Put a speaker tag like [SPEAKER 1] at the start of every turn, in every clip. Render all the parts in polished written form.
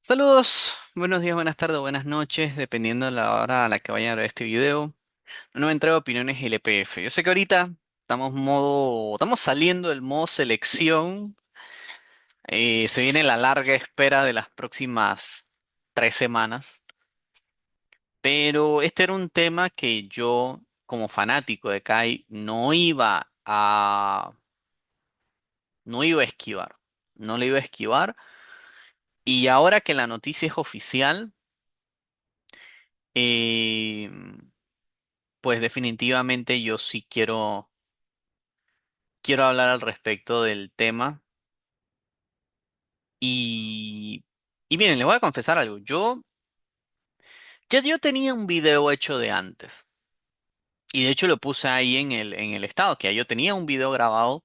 [SPEAKER 1] Saludos, buenos días, buenas tardes, buenas noches, dependiendo de la hora a la que vayan a ver este video. Una nueva entrega de opiniones LPF. Yo sé que ahorita estamos saliendo del modo selección. Se viene la larga espera de las próximas 3 semanas. Pero este era un tema que yo, como fanático de Kai, no iba a esquivar. No le iba a esquivar. Y ahora que la noticia es oficial, eh, pues definitivamente yo sí quiero hablar al respecto del tema. Y, y miren, les voy a confesar algo. Yo tenía un video hecho de antes. Y de hecho lo puse ahí en el estado, que ya yo tenía un video grabado.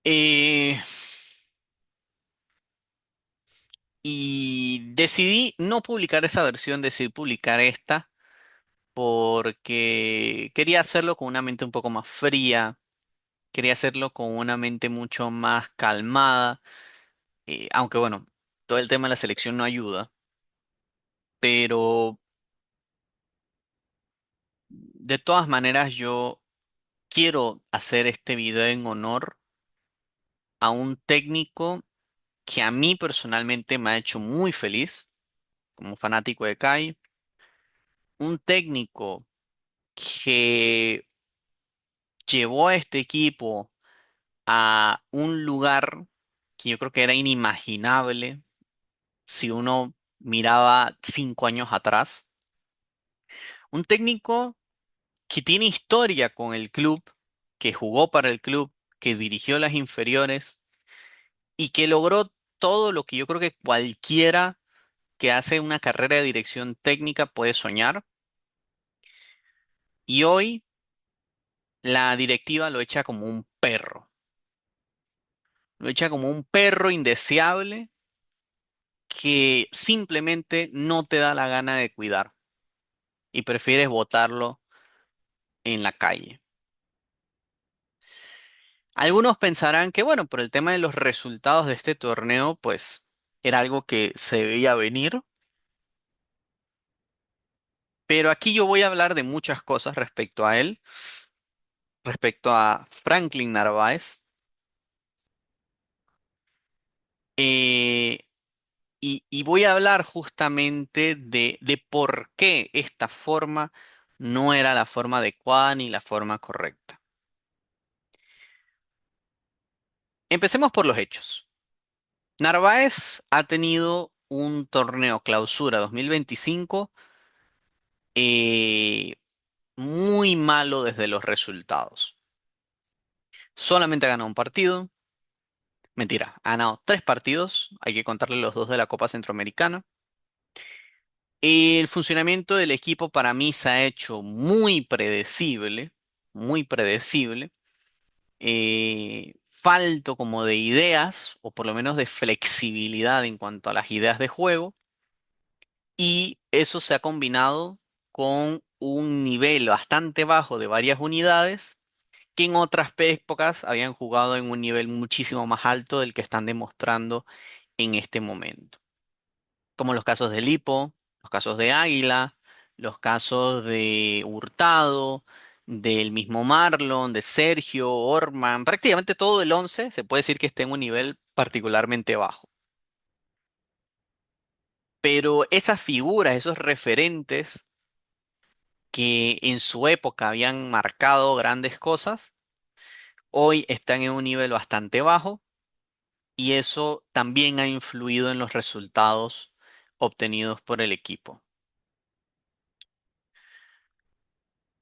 [SPEAKER 1] eh, y decidí no publicar esa versión, decidí publicar esta, porque quería hacerlo con una mente un poco más fría. Quería hacerlo con una mente mucho más calmada. Aunque bueno, todo el tema de la selección no ayuda. Pero de todas maneras yo quiero hacer este video en honor a un técnico que a mí personalmente me ha hecho muy feliz como fanático de Kai. Un técnico que llevó a este equipo a un lugar que yo creo que era inimaginable si uno miraba 5 años atrás. Un técnico que tiene historia con el club, que jugó para el club, que dirigió las inferiores y que logró todo lo que yo creo que cualquiera que hace una carrera de dirección técnica puede soñar. Y hoy la directiva lo echa como un perro. Lo echa como un perro indeseable que simplemente no te da la gana de cuidar y prefieres botarlo en la calle. Algunos pensarán que, bueno, por el tema de los resultados de este torneo, pues era algo que se veía venir. Pero aquí yo voy a hablar de muchas cosas respecto a él, respecto a Franklin Narváez. eh, y voy a hablar justamente de por qué esta forma no era la forma adecuada ni la forma correcta. Empecemos por los hechos. Narváez ha tenido un torneo Clausura 2025 eh, muy malo desde los resultados. Solamente ha ganado un partido. Mentira, ha ganado 3 partidos. Hay que contarle los dos de la Copa Centroamericana. El funcionamiento del equipo para mí se ha hecho muy predecible, muy predecible. Falto como de ideas, o por lo menos de flexibilidad en cuanto a las ideas de juego. Y eso se ha combinado con un nivel bastante bajo de varias unidades que en otras épocas habían jugado en un nivel muchísimo más alto del que están demostrando en este momento. Como los casos de Lipo, los casos de Águila, los casos de Hurtado, del mismo Marlon, de Sergio, Orman, prácticamente todo el 11 se puede decir que está en un nivel particularmente bajo. Pero esas figuras, esos referentes que en su época habían marcado grandes cosas, hoy están en un nivel bastante bajo y eso también ha influido en los resultados obtenidos por el equipo.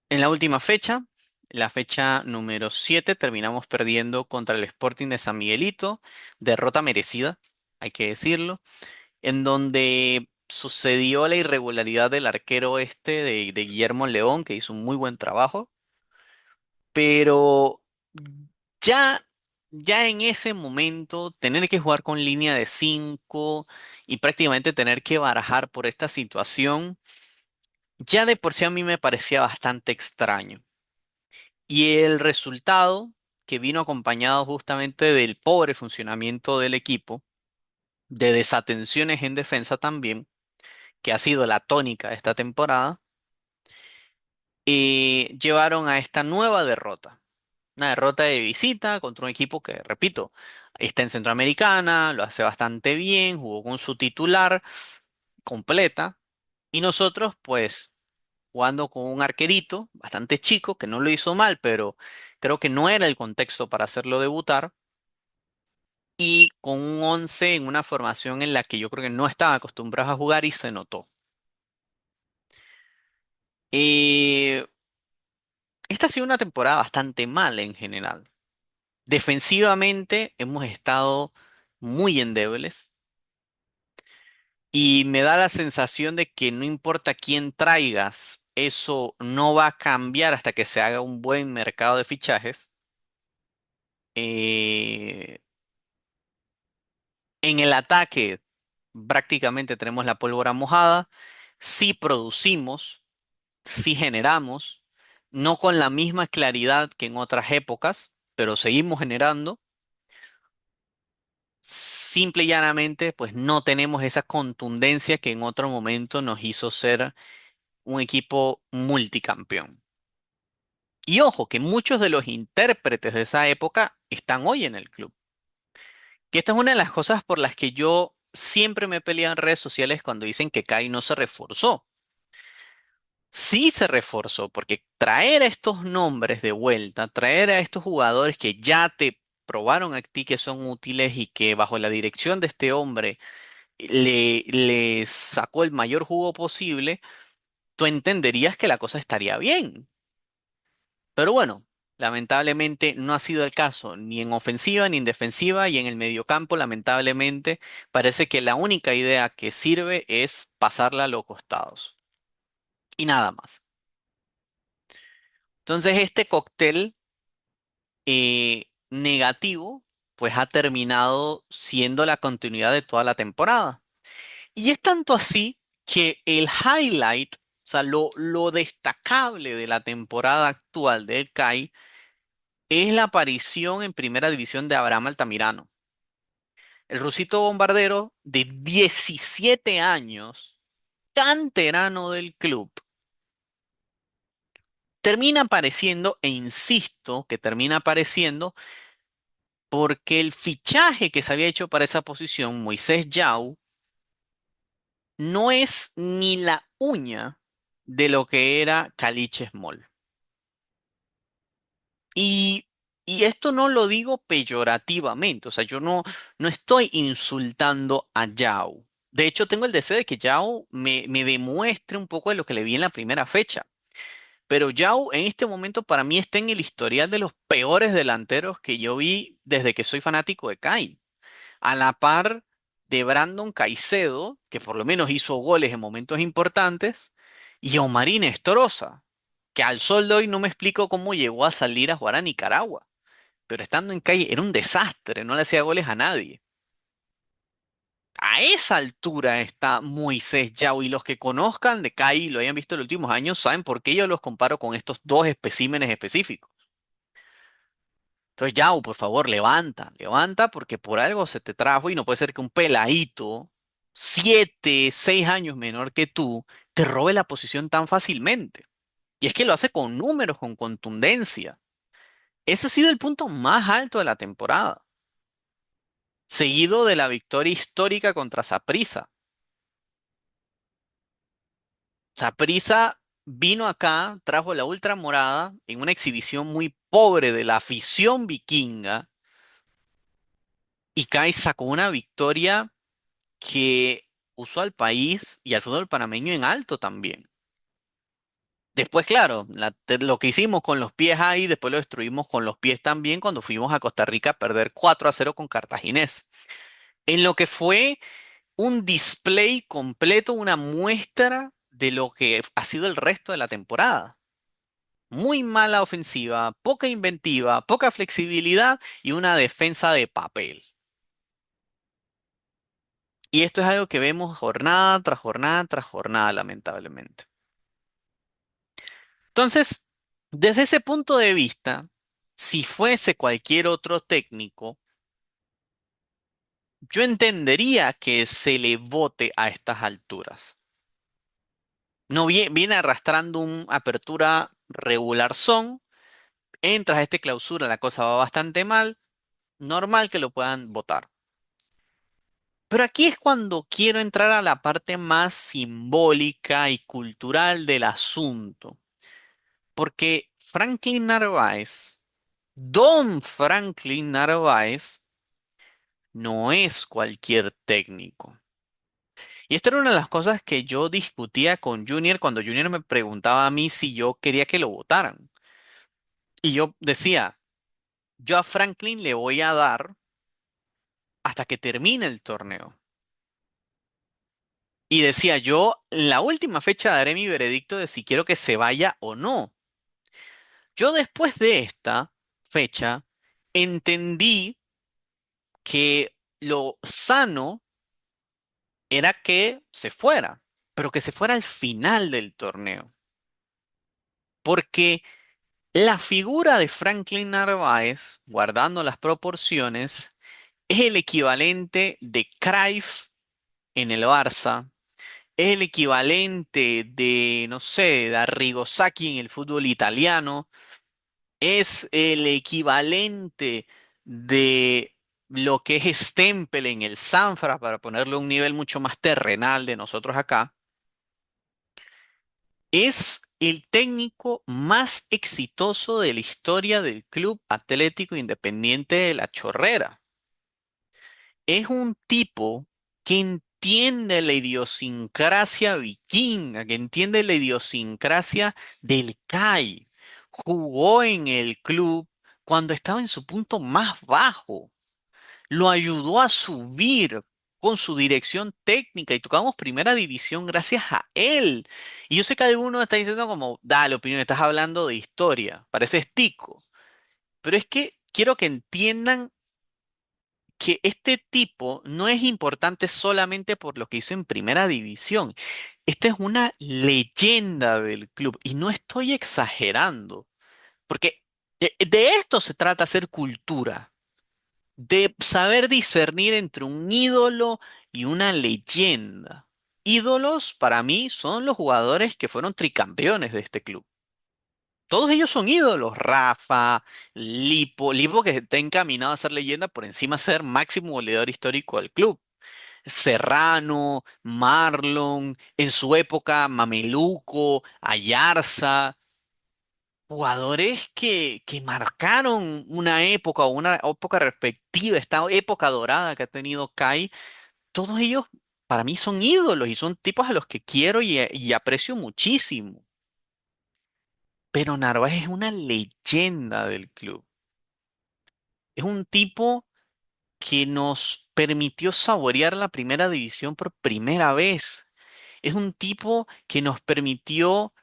[SPEAKER 1] En la última fecha, la fecha número 7, terminamos perdiendo contra el Sporting de San Miguelito, derrota merecida, hay que decirlo, en donde sucedió la irregularidad del arquero este de Guillermo León, que hizo un muy buen trabajo, pero ya, ya en ese momento tener que jugar con línea de 5 y prácticamente tener que barajar por esta situación, ya de por sí a mí me parecía bastante extraño. Y el resultado, que vino acompañado justamente del pobre funcionamiento del equipo, de desatenciones en defensa también, que ha sido la tónica de esta temporada, llevaron a esta nueva derrota. Una derrota de visita contra un equipo que, repito, está en Centroamericana, lo hace bastante bien, jugó con su titular completa. Y nosotros, pues, jugando con un arquerito bastante chico, que no lo hizo mal, pero creo que no era el contexto para hacerlo debutar. Y con un 11 en una formación en la que yo creo que no estaba acostumbrado a jugar y se notó. Eh, Esta ha sido una temporada bastante mala en general. Defensivamente hemos estado muy endebles y me da la sensación de que no importa quién traigas, eso no va a cambiar hasta que se haga un buen mercado de fichajes. Eh, en el ataque prácticamente tenemos la pólvora mojada. Sí producimos, sí generamos, no con la misma claridad que en otras épocas, pero seguimos generando. Simple y llanamente, pues no tenemos esa contundencia que en otro momento nos hizo ser un equipo multicampeón. Y ojo, que muchos de los intérpretes de esa época están hoy en el club. Que esta es una de las cosas por las que yo siempre me he peleado en redes sociales cuando dicen que Kai no se reforzó. Sí se reforzó, porque traer a estos nombres de vuelta, traer a estos jugadores que ya te probaron a ti que son útiles y que bajo la dirección de este hombre le sacó el mayor jugo posible, tú entenderías que la cosa estaría bien. Pero bueno, lamentablemente no ha sido el caso, ni en ofensiva ni en defensiva, y en el mediocampo, lamentablemente, parece que la única idea que sirve es pasarla a los costados. Y nada más. Entonces, este cóctel negativo, pues ha terminado siendo la continuidad de toda la temporada. Y es tanto así que el highlight, o sea, lo destacable de la temporada actual del CAI es la aparición en primera división de Abraham Altamirano. El rusito bombardero de 17 años, canterano del club, termina apareciendo, e insisto que termina apareciendo, porque el fichaje que se había hecho para esa posición, Moisés Yao, no es ni la uña de lo que era Caliche Small. Y, y esto no lo digo peyorativamente, o sea, yo no estoy insultando a Yao. De hecho, tengo el deseo de que Yao me demuestre un poco de lo que le vi en la primera fecha. Pero Yao en este momento para mí está en el historial de los peores delanteros que yo vi desde que soy fanático de Kai. A la par de Brandon Caicedo, que por lo menos hizo goles en momentos importantes, y Omarín Estroza, que al sol de hoy no me explico cómo llegó a salir a jugar a Nicaragua, pero estando en calle era un desastre, no le hacía goles a nadie. A esa altura está Moisés Yao y los que conozcan de CAI y lo hayan visto en los últimos años saben por qué yo los comparo con estos dos especímenes específicos. Entonces, Yao, por favor, levanta, levanta porque por algo se te trajo y no puede ser que un peladito, 7, 6 años menor que tú, te robe la posición tan fácilmente. Y es que lo hace con números, con contundencia. Ese ha sido el punto más alto de la temporada, seguido de la victoria histórica contra Saprissa. Saprissa vino acá, trajo la ultra morada en una exhibición muy pobre de la afición vikinga y Kai sacó una victoria que puso al país y al fútbol panameño en alto también. Después, claro, lo que hicimos con los pies ahí, después lo destruimos con los pies también cuando fuimos a Costa Rica a perder 4-0 con Cartaginés. En lo que fue un display completo, una muestra de lo que ha sido el resto de la temporada. Muy mala ofensiva, poca inventiva, poca flexibilidad y una defensa de papel. Y esto es algo que vemos jornada tras jornada tras jornada, lamentablemente. Entonces, desde ese punto de vista, si fuese cualquier otro técnico, yo entendería que se le vote a estas alturas. No viene arrastrando una apertura regular son, entras a este clausura, la cosa va bastante mal, normal que lo puedan votar. Pero aquí es cuando quiero entrar a la parte más simbólica y cultural del asunto, porque Franklin Narváez, Don Franklin Narváez, no es cualquier técnico. Y esta era una de las cosas que yo discutía con Junior cuando Junior me preguntaba a mí si yo quería que lo votaran. Y yo decía, yo a Franklin le voy a dar hasta que termine el torneo. Y decía, yo la última fecha daré mi veredicto de si quiero que se vaya o no. Yo después de esta fecha entendí que lo sano era que se fuera, pero que se fuera al final del torneo. Porque la figura de Franklin Narváez, guardando las proporciones, es el equivalente de Cruyff en el Barça, es el equivalente de, no sé, de Arrigosaki en el fútbol italiano, es el equivalente de lo que es Stempel en el Sanfra, para ponerlo a un nivel mucho más terrenal de nosotros acá. Es el técnico más exitoso de la historia del Club Atlético Independiente de La Chorrera. Es un tipo que entiende la idiosincrasia vikinga, que entiende la idiosincrasia del CAI. Jugó en el club cuando estaba en su punto más bajo. Lo ayudó a subir con su dirección técnica y tocamos primera división gracias a él. Y yo sé que alguno está diciendo como, dale, opinión, estás hablando de historia, pareces tico. Pero es que quiero que entiendan que este tipo no es importante solamente por lo que hizo en primera división. Esta es una leyenda del club y no estoy exagerando, porque de esto se trata hacer cultura, de saber discernir entre un ídolo y una leyenda. Ídolos para mí son los jugadores que fueron tricampeones de este club. Todos ellos son ídolos. Rafa, Lipo que está encaminado a ser leyenda por encima de ser máximo goleador histórico del club. Serrano, Marlon, en su época Mameluco, Ayarza, jugadores que marcaron una época o una época respectiva, esta época dorada que ha tenido Kai. Todos ellos para mí son ídolos y son tipos a los que quiero y aprecio muchísimo. Pero Narváez es una leyenda del club. Es un tipo que nos permitió saborear la primera división por primera vez. Es un tipo que nos permitió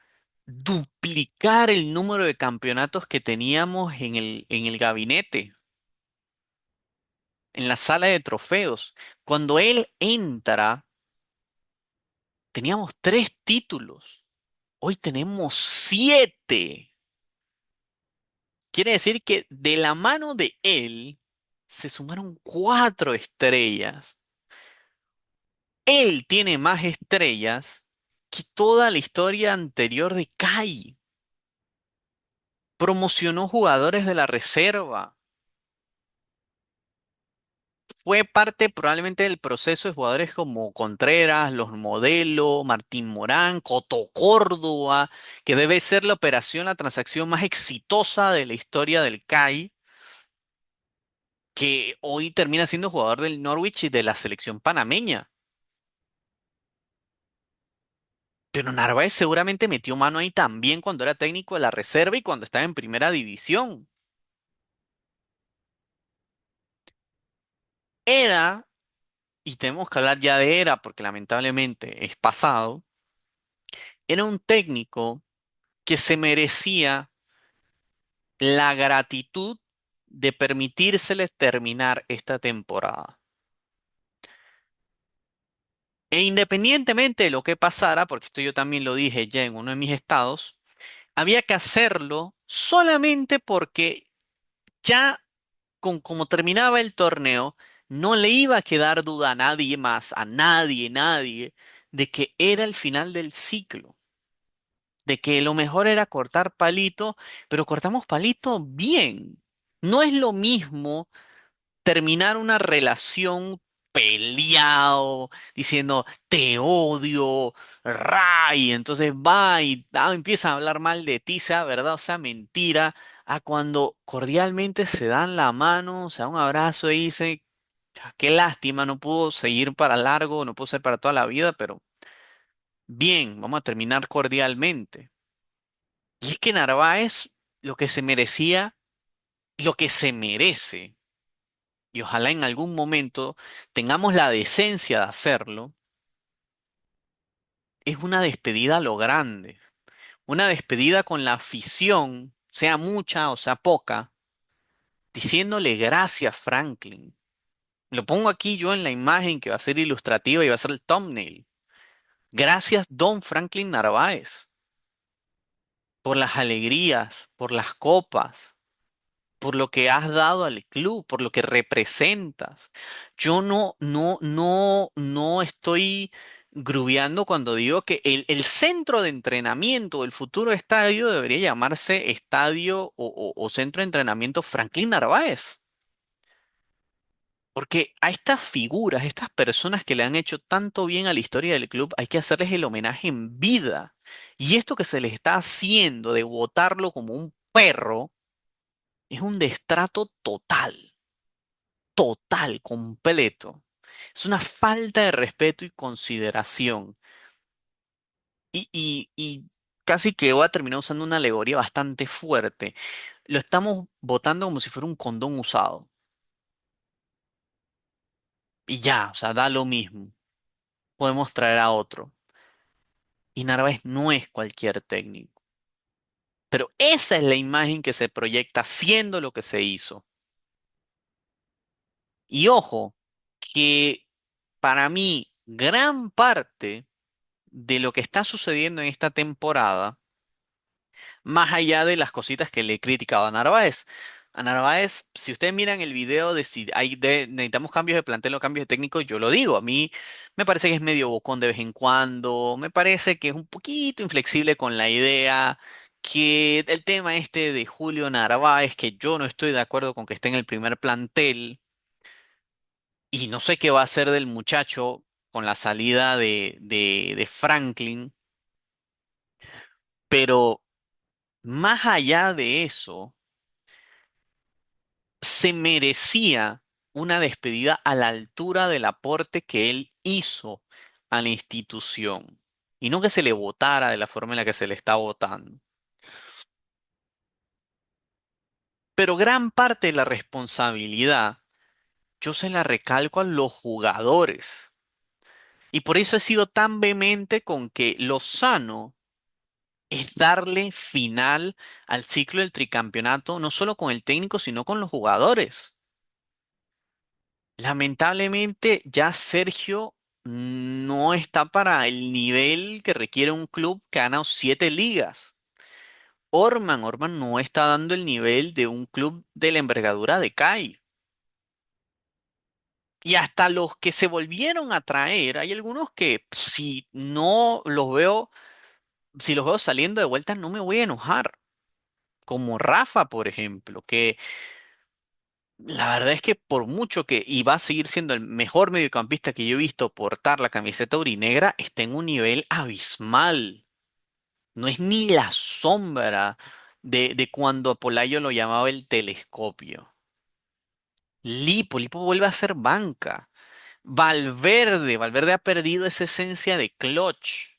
[SPEAKER 1] duplicar el número de campeonatos que teníamos en el gabinete, en la sala de trofeos. Cuando él entra, teníamos 3 títulos. Hoy tenemos 7. Quiere decir que de la mano de él se sumaron 4 estrellas. Él tiene más estrellas que toda la historia anterior de Kai. Promocionó jugadores de la reserva. Fue parte probablemente del proceso de jugadores como Contreras, Los Modelo, Martín Morán, Coto Córdoba, que debe ser la operación, la transacción más exitosa de la historia del CAI, que hoy termina siendo jugador del Norwich y de la selección panameña. Pero Narváez seguramente metió mano ahí también cuando era técnico de la reserva y cuando estaba en primera división. Era, y tenemos que hablar ya de era porque lamentablemente es pasado, era un técnico que se merecía la gratitud de permitírsele terminar esta temporada. E independientemente de lo que pasara, porque esto yo también lo dije ya en uno de mis estados, había que hacerlo solamente porque ya con como terminaba el torneo, No le iba a quedar duda a nadie más, a nadie, nadie, de que era el final del ciclo, de que lo mejor era cortar palito, pero cortamos palito bien. No es lo mismo terminar una relación peleado, diciendo te odio, Ray, entonces va y empieza a hablar mal de ti, sea verdad o sea mentira, a cuando cordialmente se dan la mano, se da un abrazo y dice, "Ah, qué lástima, no pudo seguir para largo, no pudo ser para toda la vida, pero bien, vamos a terminar cordialmente." Y es que Narváez lo que se merecía, lo que se merece, y ojalá en algún momento tengamos la decencia de hacerlo, es una despedida a lo grande, una despedida con la afición, sea mucha o sea poca, diciéndole gracias, Franklin. Lo pongo aquí yo en la imagen que va a ser ilustrativa y va a ser el thumbnail. Gracias, Don Franklin Narváez, por las alegrías, por las copas, por lo que has dado al club, por lo que representas. Yo no estoy grubeando cuando digo que el centro de entrenamiento del futuro estadio debería llamarse Estadio o Centro de Entrenamiento Franklin Narváez. Porque a estas figuras, estas personas que le han hecho tanto bien a la historia del club, hay que hacerles el homenaje en vida. Y esto que se les está haciendo de botarlo como un perro es un destrato total, total, completo. Es una falta de respeto y consideración. Y casi que voy a terminar usando una alegoría bastante fuerte. Lo estamos botando como si fuera un condón usado. Y ya, o sea, da lo mismo. Podemos traer a otro. Y Narváez no es cualquier técnico. Pero esa es la imagen que se proyecta haciendo lo que se hizo. Y ojo, que para mí gran parte de lo que está sucediendo en esta temporada, más allá de las cositas que le he criticado a Narváez, si ustedes miran el video de si necesitamos cambios de plantel o cambios de técnico, yo lo digo, a mí me parece que es medio bocón de vez en cuando, me parece que es un poquito inflexible con la idea, que el tema este de Julio Narváez, que yo no estoy de acuerdo con que esté en el primer plantel, y no sé qué va a hacer del muchacho con la salida de Franklin, pero más allá de eso, se merecía una despedida a la altura del aporte que él hizo a la institución y no que se le votara de la forma en la que se le está votando. Pero gran parte de la responsabilidad yo se la recalco a los jugadores. Y por eso he sido tan vehemente con que lo sano es darle final al ciclo del tricampeonato, no solo con el técnico, sino con los jugadores. Lamentablemente ya Sergio no está para el nivel que requiere un club que ha ganado 7 ligas. Orman no está dando el nivel de un club de la envergadura de CAI. Y hasta los que se volvieron a traer, hay algunos que si no los veo, si los veo saliendo de vuelta, no me voy a enojar. Como Rafa, por ejemplo, que la verdad es que por mucho que, y va a seguir siendo el mejor mediocampista que yo he visto portar la camiseta aurinegra, está en un nivel abismal. No es ni la sombra de cuando a Polayo lo llamaba el telescopio. Lipo vuelve a ser banca. Valverde ha perdido esa esencia de clutch.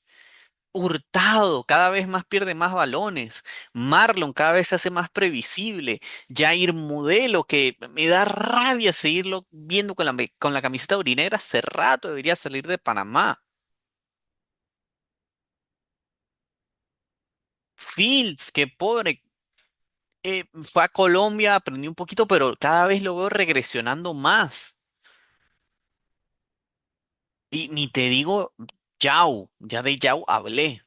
[SPEAKER 1] Hurtado cada vez más pierde más balones. Marlon cada vez se hace más previsible. Jair Modelo, que me da rabia seguirlo viendo con la camiseta urinera, hace rato debería salir de Panamá. Fields, que pobre, fue a Colombia, aprendió un poquito, pero cada vez lo veo regresionando más. Y ni te digo Yao, ya de Yao hablé.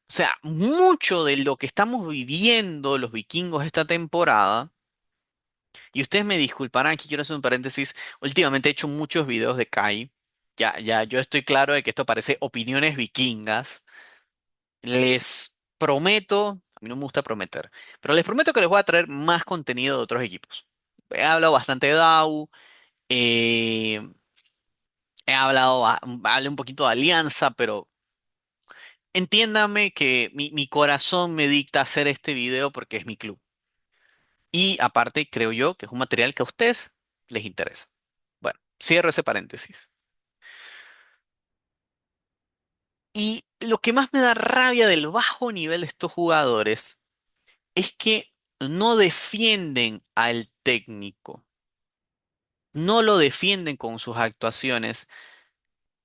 [SPEAKER 1] O sea, mucho de lo que estamos viviendo los vikingos esta temporada Y ustedes me disculparán, aquí quiero hacer un paréntesis. Últimamente he hecho muchos videos de Kai. Ya, yo estoy claro de que esto parece opiniones vikingas. Les prometo, a mí no me gusta prometer, pero les prometo que les voy a traer más contenido de otros equipos. He hablado bastante de DAO, eh, hablé un poquito de Alianza, pero entiéndame que mi corazón me dicta hacer este video porque es mi club. Y aparte, creo yo que es un material que a ustedes les interesa. Bueno, cierro ese paréntesis. Y lo que más me da rabia del bajo nivel de estos jugadores es que no defienden al técnico, no lo defienden con sus actuaciones,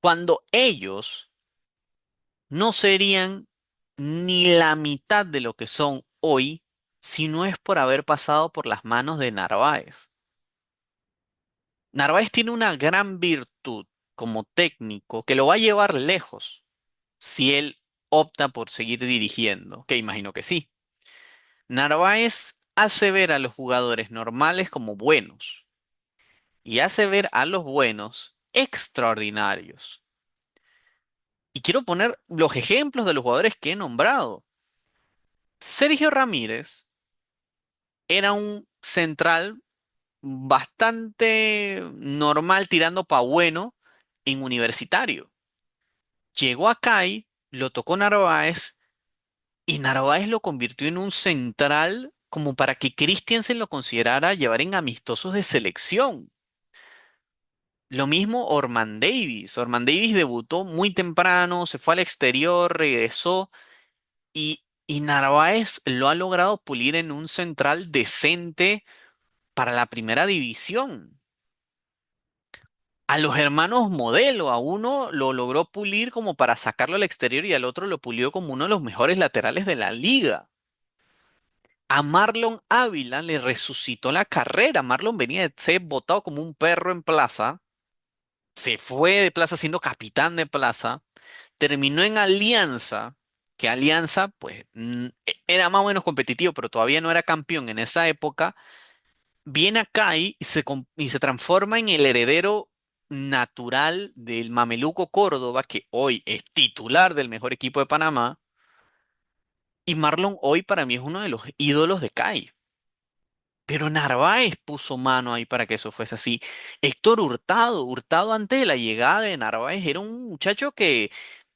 [SPEAKER 1] cuando ellos no serían ni la mitad de lo que son hoy si no es por haber pasado por las manos de Narváez. Narváez tiene una gran virtud como técnico que lo va a llevar lejos si él opta por seguir dirigiendo, que imagino que sí. Narváez hace ver a los jugadores normales como buenos y hace ver a los buenos extraordinarios. Y quiero poner los ejemplos de los jugadores que he nombrado. Sergio Ramírez era un central bastante normal tirando para bueno en Universitario. Llegó acá y lo tocó Narváez y Narváez lo convirtió en un central como para que Christiansen lo considerara llevar en amistosos de selección. Lo mismo Orman Davis. Orman Davis debutó muy temprano, se fue al exterior, regresó y Narváez lo ha logrado pulir en un central decente para la primera división. A los hermanos Modelo, a uno lo logró pulir como para sacarlo al exterior y al otro lo pulió como uno de los mejores laterales de la liga. A Marlon Ávila le resucitó la carrera. Marlon venía de ser botado como un perro en plaza, se fue de plaza siendo capitán de plaza, terminó en Alianza, que Alianza pues era más o menos competitivo, pero todavía no era campeón en esa época. Viene acá y se transforma en el heredero natural del Mameluco Córdoba, que hoy es titular del mejor equipo de Panamá, y Marlon hoy para mí es uno de los ídolos de CAI. Pero Narváez puso mano ahí para que eso fuese así. Héctor Hurtado, Hurtado antes de la llegada de Narváez era un muchacho que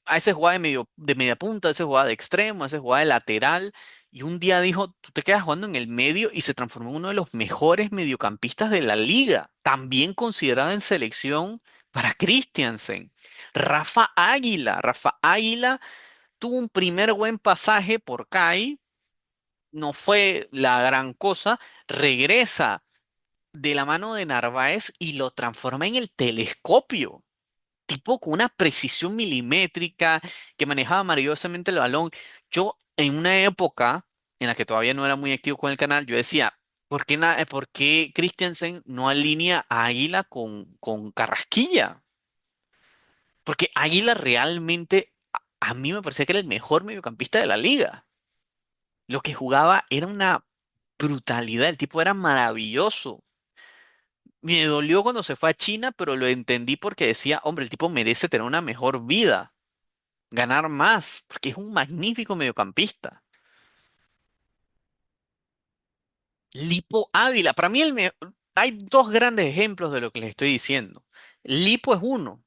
[SPEAKER 1] a veces jugaba de media punta, a veces jugaba de extremo, a veces jugaba de lateral. Y un día dijo, tú te quedas jugando en el medio y se transformó en uno de los mejores mediocampistas de la liga. También considerado en selección para Christiansen. Rafa Águila tuvo un primer buen pasaje por CAI, no fue la gran cosa, regresa de la mano de Narváez y lo transforma en el telescopio, tipo con una precisión milimétrica que manejaba maravillosamente el balón. Yo en una época en la que todavía no era muy activo con el canal, yo decía, ¿por qué Christiansen no alinea a Águila con Carrasquilla? Porque Águila realmente a mí me parecía que era el mejor mediocampista de la liga. Lo que jugaba era una brutalidad, el tipo era maravilloso. Me dolió cuando se fue a China, pero lo entendí porque decía, hombre, el tipo merece tener una mejor vida, ganar más, porque es un magnífico mediocampista. Lipo Ávila, para mí hay dos grandes ejemplos de lo que les estoy diciendo. Lipo es uno.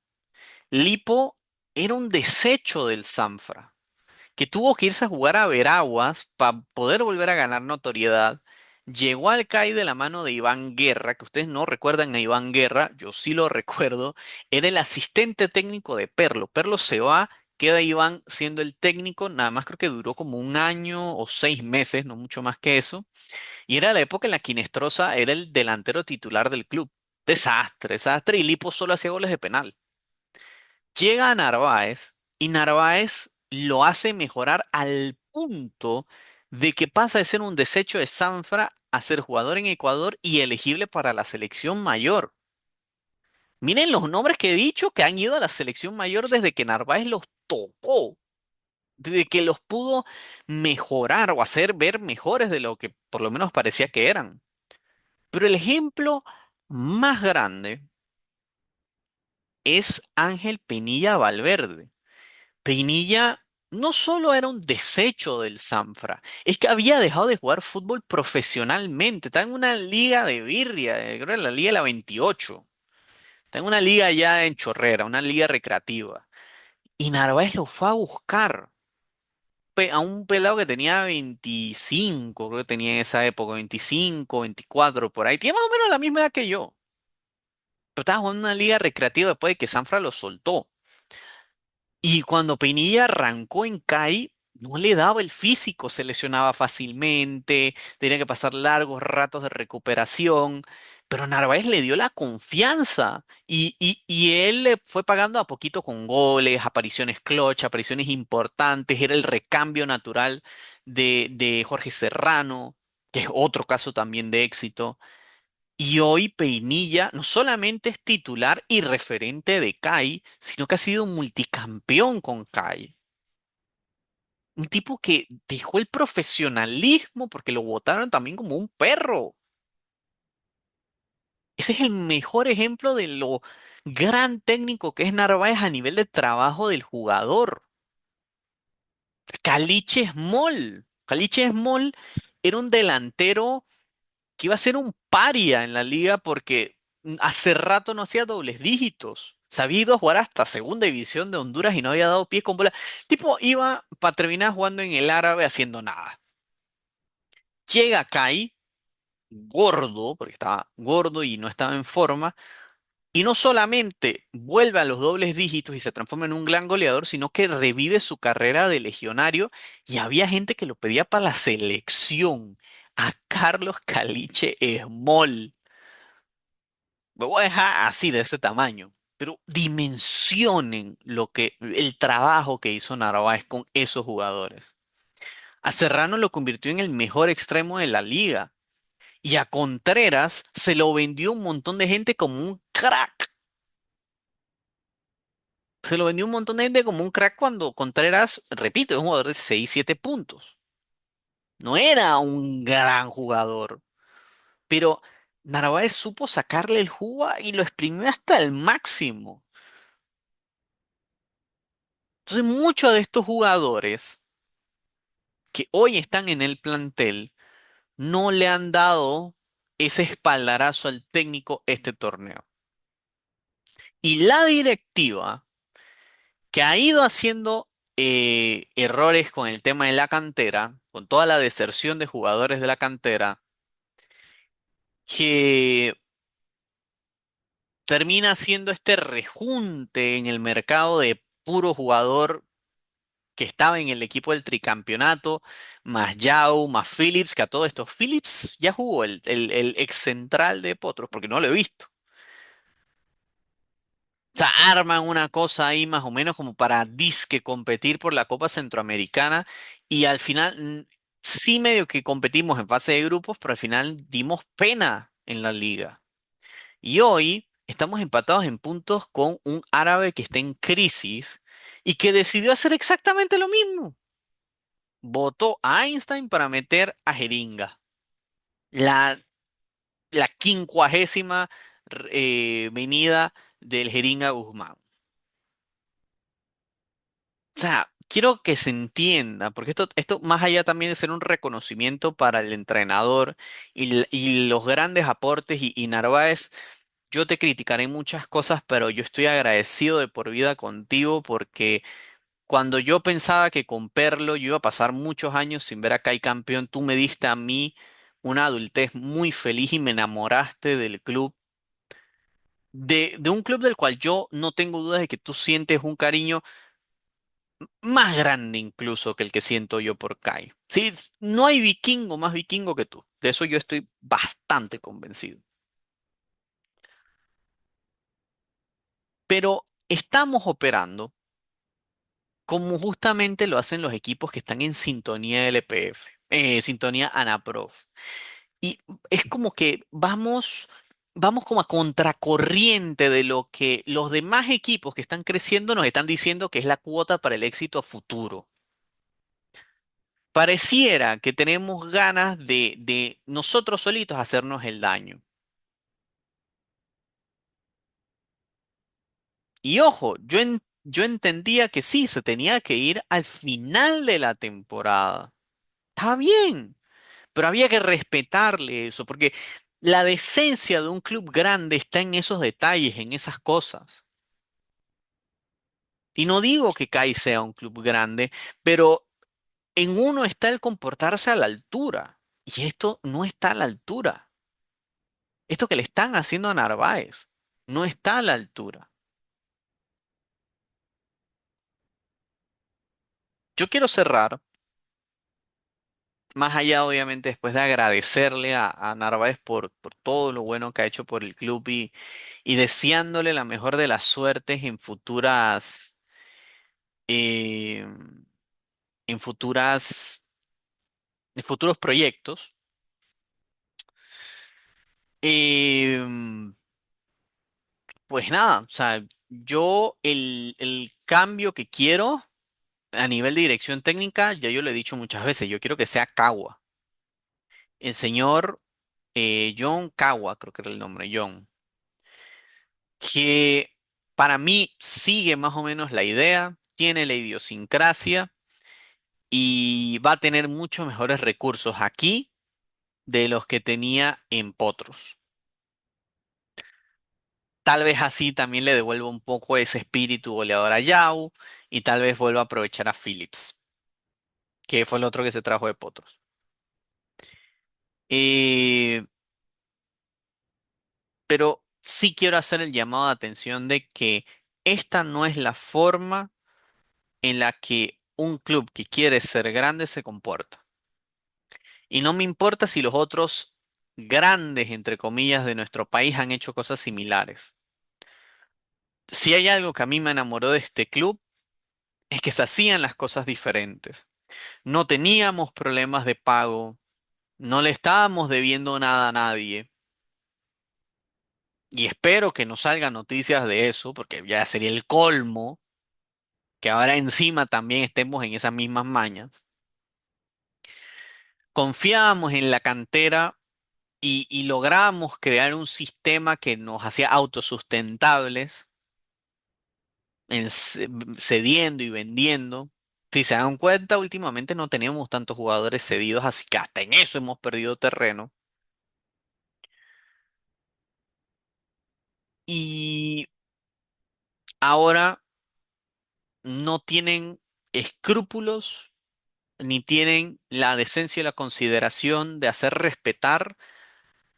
[SPEAKER 1] Lipo era un desecho del Sanfra, que tuvo que irse a jugar a Veraguas para poder volver a ganar notoriedad. Llegó al CAI de la mano de Iván Guerra, que ustedes no recuerdan a Iván Guerra, yo sí lo recuerdo, era el asistente técnico de Perlo. Perlo se va, queda Iván siendo el técnico, nada más creo que duró como un año o 6 meses, no mucho más que eso. Y era la época en la que Inestrosa era el delantero titular del club. Desastre, desastre, y Lipo solo hacía goles de penal. Llega a Narváez y Narváez lo hace mejorar al punto de que pasa de ser un desecho de Sanfra a ser jugador en Ecuador y elegible para la selección mayor. Miren los nombres que he dicho que han ido a la selección mayor desde que Narváez los tocó, desde que los pudo mejorar o hacer ver mejores de lo que por lo menos parecía que eran. Pero el ejemplo más grande es Ángel Penilla Valverde. Penilla no solo era un desecho del Sanfra, es que había dejado de jugar fútbol profesionalmente. Está en una liga de birria, creo que la liga de la 28. Está en una liga ya en Chorrera, una liga recreativa. Y Narváez lo fue a buscar a un pelado que tenía 25, creo que tenía en esa época, 25, 24, por ahí. Tiene más o menos la misma edad que yo. Pero estaba jugando en una liga recreativa después de que Sanfra lo soltó. Y cuando Pinilla arrancó en CAI, no le daba el físico, se lesionaba fácilmente, tenía que pasar largos ratos de recuperación, pero Narváez le dio la confianza y él le fue pagando a poquito con goles, apariciones clutch, apariciones importantes, era el recambio natural de Jorge Serrano, que es otro caso también de éxito. Y hoy Peinilla no solamente es titular y referente de CAI, sino que ha sido un multicampeón con CAI. Un tipo que dejó el profesionalismo porque lo votaron también como un perro. Ese es el mejor ejemplo de lo gran técnico que es Narváez a nivel de trabajo del jugador. Caliche Small. Caliche Small era un delantero que iba a ser un paria en la liga porque hace rato no hacía dobles dígitos. Se había ido a jugar hasta segunda división de Honduras y no había dado pie con bola. Tipo, iba para terminar jugando en el árabe haciendo nada. Llega Kai, gordo, porque estaba gordo y no estaba en forma, y no solamente vuelve a los dobles dígitos y se transforma en un gran goleador, sino que revive su carrera de legionario y había gente que lo pedía para la selección. A Carlos Caliche Small. Me voy a dejar así de ese tamaño. Pero dimensionen el trabajo que hizo Narváez con esos jugadores. A Serrano lo convirtió en el mejor extremo de la liga. Y a Contreras se lo vendió un montón de gente como un crack. Se lo vendió un montón de gente como un crack cuando Contreras, repito, es un jugador de 6 7 puntos. No era un gran jugador. Pero Narváez supo sacarle el jugo y lo exprimió hasta el máximo. Entonces, muchos de estos jugadores que hoy están en el plantel no le han dado ese espaldarazo al técnico este torneo. Y la directiva, que ha ido haciendo errores con el tema de la cantera, con toda la deserción de jugadores de la cantera, que termina haciendo este rejunte en el mercado de puro jugador que estaba en el equipo del tricampeonato, más Yao, más Phillips, que a todo esto, Phillips ya jugó el ex central de Potros, porque no lo he visto. O sea, arman una cosa ahí más o menos como para disque competir por la Copa Centroamericana y al final sí medio que competimos en fase de grupos, pero al final dimos pena en la liga. Y hoy estamos empatados en puntos con un árabe que está en crisis y que decidió hacer exactamente lo mismo. Votó a Einstein para meter a Jeringa, la, la quincuagésima venida del Jeringa Guzmán. O sea, quiero que se entienda, porque esto más allá también de ser un reconocimiento para el entrenador y los grandes aportes y Narváez, yo te criticaré muchas cosas, pero yo estoy agradecido de por vida contigo porque cuando yo pensaba que con Perlo yo iba a pasar muchos años sin ver a Kai campeón, tú me diste a mí una adultez muy feliz y me enamoraste del club, de un club del cual yo no tengo dudas de que tú sientes un cariño más grande incluso que el que siento yo por Kai. Sí, no hay vikingo más vikingo que tú. De eso yo estoy bastante convencido. Pero estamos operando como justamente lo hacen los equipos que están en sintonía LPF, sintonía ANAPROF. Y es como que vamos como a contracorriente de lo que los demás equipos que están creciendo nos están diciendo que es la cuota para el éxito a futuro. Pareciera que tenemos ganas de nosotros solitos hacernos el daño. Y ojo, yo entendía que sí, se tenía que ir al final de la temporada. Está bien, pero había que respetarle eso, porque la decencia de un club grande está en esos detalles, en esas cosas. Y no digo que CAI sea un club grande, pero en uno está el comportarse a la altura. Y esto no está a la altura. Esto que le están haciendo a Narváez no está a la altura. Yo quiero cerrar, más allá obviamente después de agradecerle a Narváez por todo lo bueno que ha hecho por el club y deseándole la mejor de las suertes eh, en en futuros proyectos. Em, pues nada, o sea, yo el cambio que quiero a nivel de dirección técnica, ya yo lo he dicho muchas veces, yo quiero que sea Cagua. El señor John Cagua, creo que era el nombre, John, que para mí sigue más o menos la idea, tiene la idiosincrasia y va a tener muchos mejores recursos aquí de los que tenía en Potros. Tal vez así también le devuelva un poco ese espíritu goleador a Yao y tal vez vuelva a aprovechar a Phillips, que fue el otro que se trajo de Potros. Eh, pero sí quiero hacer el llamado de atención de que esta no es la forma en la que un club que quiere ser grande se comporta. Y no me importa si los otros grandes, entre comillas, de nuestro país han hecho cosas similares. Si hay algo que a mí me enamoró de este club, es que se hacían las cosas diferentes. No teníamos problemas de pago, no le estábamos debiendo nada a nadie. Y espero que no salgan noticias de eso, porque ya sería el colmo que ahora encima también estemos en esas mismas mañas. Confiábamos en la cantera y logramos crear un sistema que nos hacía autosustentables, cediendo y vendiendo. Si se dan cuenta, últimamente no tenemos tantos jugadores cedidos, así que hasta en eso hemos perdido terreno. Y ahora no tienen escrúpulos ni tienen la decencia y la consideración de hacer respetar,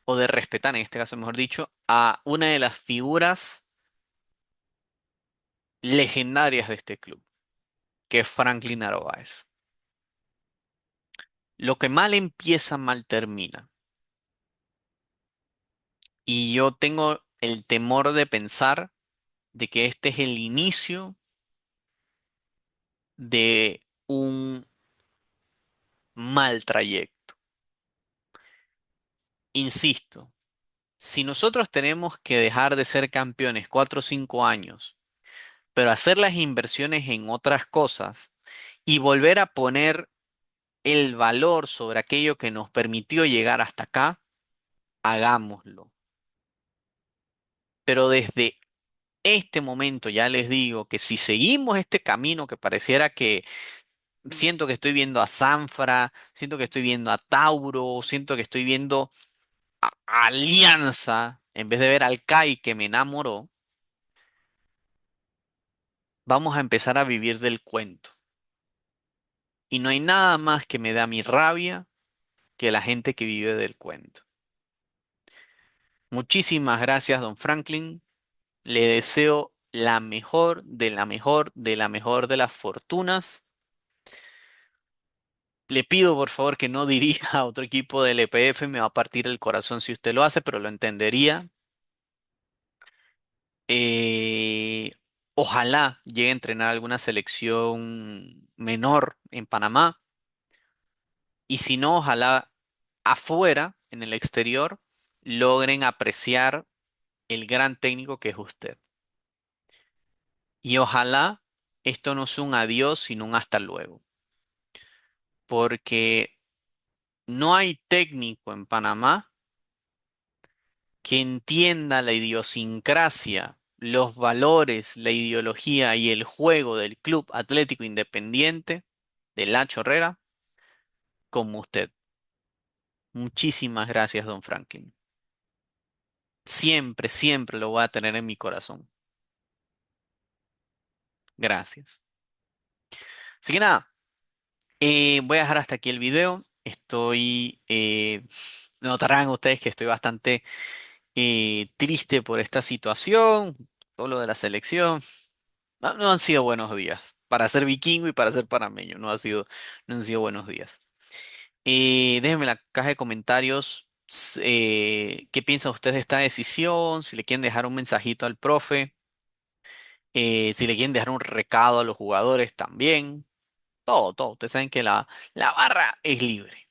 [SPEAKER 1] o de respetar, en este caso mejor dicho, a una de las figuras legendarias de este club, que es Franklin Narváez. Lo que mal empieza, mal termina. Y yo tengo el temor de pensar de que este es el inicio de un mal trayecto. Insisto, si nosotros tenemos que dejar de ser campeones 4 o 5 años, pero hacer las inversiones en otras cosas y volver a poner el valor sobre aquello que nos permitió llegar hasta acá, hagámoslo. Pero desde este momento ya les digo que si seguimos este camino que pareciera que siento que estoy viendo a Sanfra, siento que estoy viendo a Tauro, siento que estoy viendo a Alianza, en vez de ver al CAI que me enamoró, vamos a empezar a vivir del cuento. Y no hay nada más que me da mi rabia que la gente que vive del cuento. Muchísimas gracias, don Franklin. Le deseo la mejor, de la mejor, de la mejor de las fortunas. Le pido por favor que no dirija a otro equipo del EPF, me va a partir el corazón si usted lo hace, pero lo entendería. Eh, Ojalá llegue a entrenar alguna selección menor en Panamá y si no, ojalá afuera, en el exterior, logren apreciar el gran técnico que es usted. Y ojalá esto no sea un adiós, sino un hasta luego. porque no hay técnico en Panamá que entienda la idiosincrasia, los valores, la ideología y el juego del Club Atlético Independiente de La Chorrera como usted. Muchísimas gracias, don Franklin. Siempre, siempre lo voy a tener en mi corazón. Gracias. Así que nada, voy a dejar hasta aquí el video. Notarán ustedes que estoy bastante triste por esta situación, todo lo de la selección. No, no han sido buenos días. Para ser vikingo y para ser panameño, no han sido buenos días. Déjenme en la caja de comentarios qué piensa usted de esta decisión, si le quieren dejar un mensajito al profe, si le quieren dejar un recado a los jugadores también. Todo, todo. Ustedes saben que la barra es libre.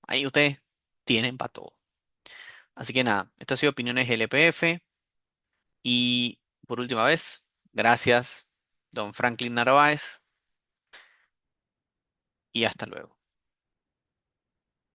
[SPEAKER 1] Ahí ustedes tienen para todo. Así que nada, esto ha sido Opiniones LPF. Y por última vez, gracias, don Franklin Narváez, y hasta luego.